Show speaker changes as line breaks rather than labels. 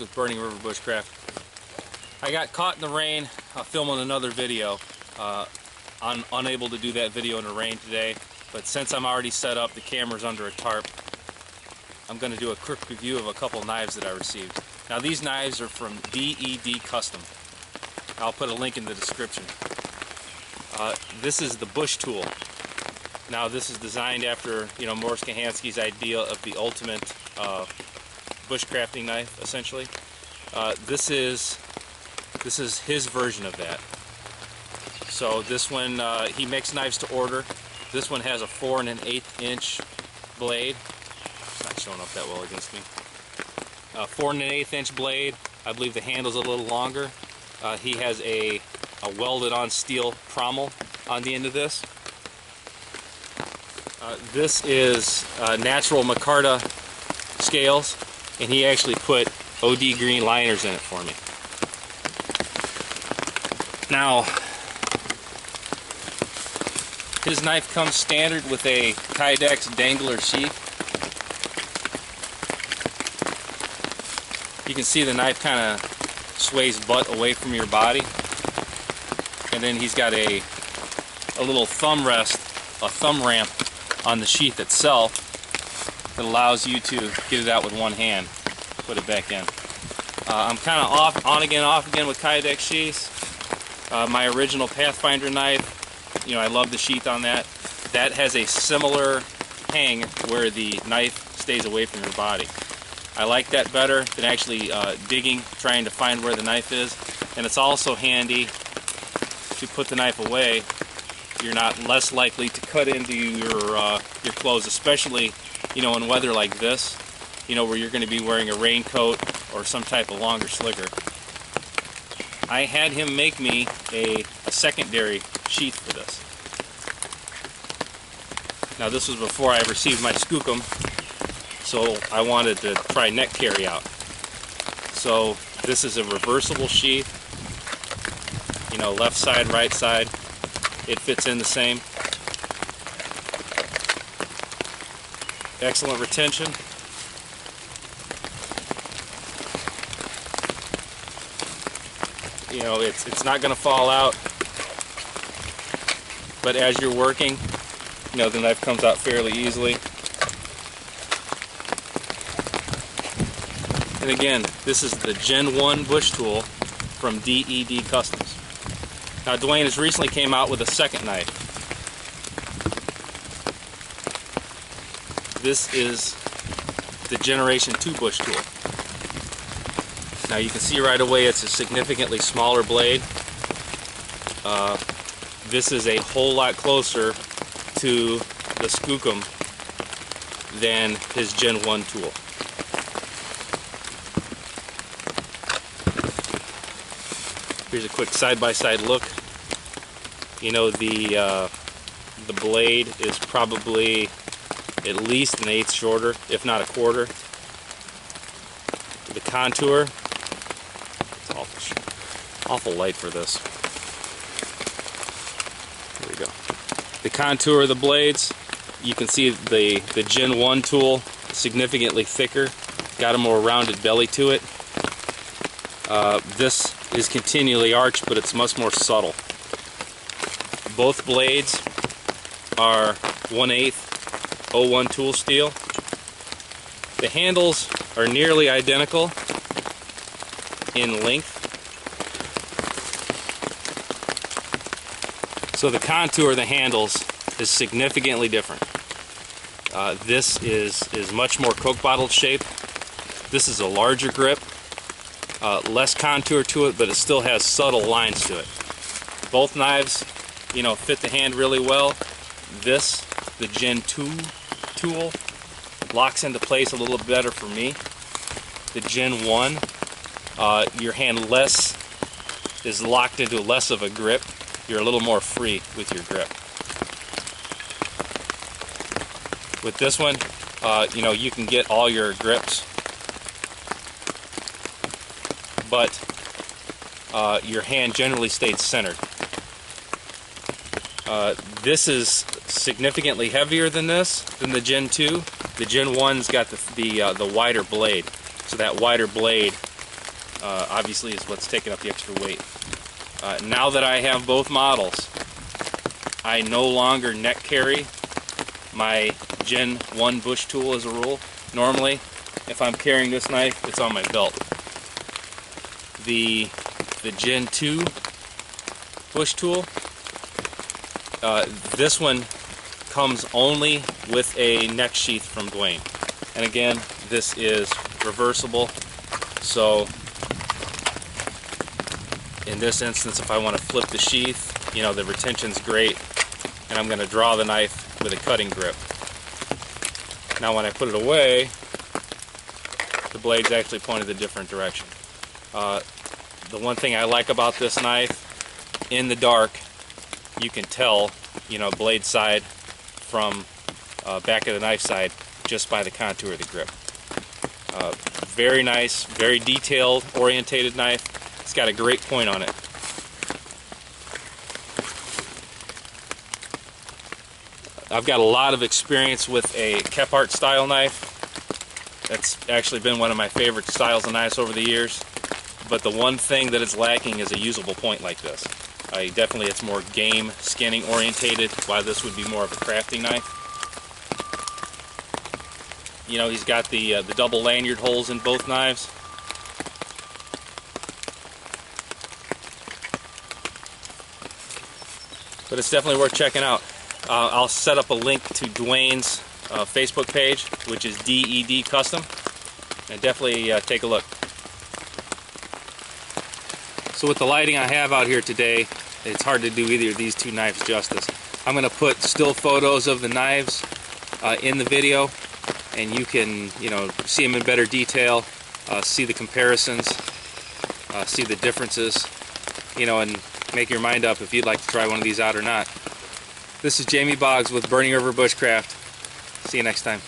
With Burning River Bushcraft. I got caught in the rain filming another video. I'm unable to do that video in the rain today, but since I'm already set up, the camera's under a tarp, I'm going to do a quick review of a couple knives that I received. Now these knives are from DED Custom. I'll put a link in the description. This is the Bushtool. Now this is designed after, Morris Kahansky's idea of the ultimate bushcrafting knife, essentially. This is his version of that. So this one, he makes knives to order. This one has a 4 1/8 inch blade. It's not showing up that well against me. 4 1/8 inch blade. I believe the handle's a little longer. He has a welded on steel pommel on the end of this. This is natural Micarta scales, and he actually put OD green liners in it for me. Now, his knife comes standard with a Kydex dangler sheath. You can see the knife kind of sways butt away from your body, and then he's got a little thumb rest, a thumb ramp on the sheath itself that allows you to get it out with one hand, put it back in. I'm kind of on again, off again with Kydex sheaths. My original Pathfinder knife, I love the sheath on that. That has a similar hang where the knife stays away from your body. I like that better than actually digging, trying to find where the knife is. And it's also handy to put the knife away. You're not less likely to cut into your clothes, especially in weather like this, where you're going to be wearing a raincoat or some type of longer slicker. I had him make me a secondary sheath for this. Now this was before I received my skookum, so I wanted to try neck carry out. So this is a reversible sheath, left side, right side. It fits in the same. Excellent retention. It's not going to fall out, but as you're working, the knife comes out fairly easily. And again, this is the Gen 1 Bushtool from DED Customs. Now Dwayne has recently came out with a second knife. This is the Generation 2 Bushtool. Now you can see right away it's a significantly smaller blade. This is a whole lot closer to the skookum than his Gen 1 tool. Here's a quick side-by-side look. The blade is probably at least 1/8 shorter, if not 1/4. The contour, it's awful light for this. There we go. The contour of the blades, you can see the Gen 1 tool significantly thicker, got a more rounded belly to it. This is continually arched, but it's much more subtle. Both blades are 1/8 01 tool steel. The handles are nearly identical in length. So the contour of the handles is significantly different. This is much more Coke bottle shaped. This is a larger grip. Less contour to it, but it still has subtle lines to it. Both knives, fit the hand really well. This, the Gen 2 tool, locks into place a little better for me. The Gen 1, your hand is locked into less of a grip. You're a little more free with your grip. With this one, you can get all your grips, but your hand generally stays centered. This is significantly heavier than the Gen 2. The Gen 1's got the wider blade, so that wider blade obviously is what's taking up the extra weight. Now that I have both models, I no longer neck carry my Gen 1 bush tool as a rule. Normally, if I'm carrying this knife, it's on my belt. The Gen 2 bush tool, this one comes only with a neck sheath from Dwayne. And again, this is reversible, so in this instance, if I want to flip the sheath, you know, the retention's great, and I'm going to draw the knife with a cutting grip. Now when I put it away, the blade's actually pointed a different direction. The one thing I like about this knife, in the dark, you can tell, you know, blade side from back of the knife side just by the contour of the grip. Very nice, very detailed, orientated knife. It's got a great point on it. I've got a lot of experience with a Kephart style knife. That's actually been one of my favorite styles of knives over the years. But the one thing that is lacking is a usable point like this. Definitely it's more game skinning orientated, while this would be more of a crafting knife. You know, he's got the double lanyard holes in both knives. But it's definitely worth checking out. I'll set up a link to Dwayne's Facebook page, which is DED Custom, and definitely take a look. So with the lighting I have out here today, it's hard to do either of these two knives justice. I'm going to put still photos of the knives in the video, and you can, you know, see them in better detail, see the comparisons, see the differences, you know, and make your mind up if you'd like to try one of these out or not. This is Jamie Boggs with Burning River Bushcraft. See you next time.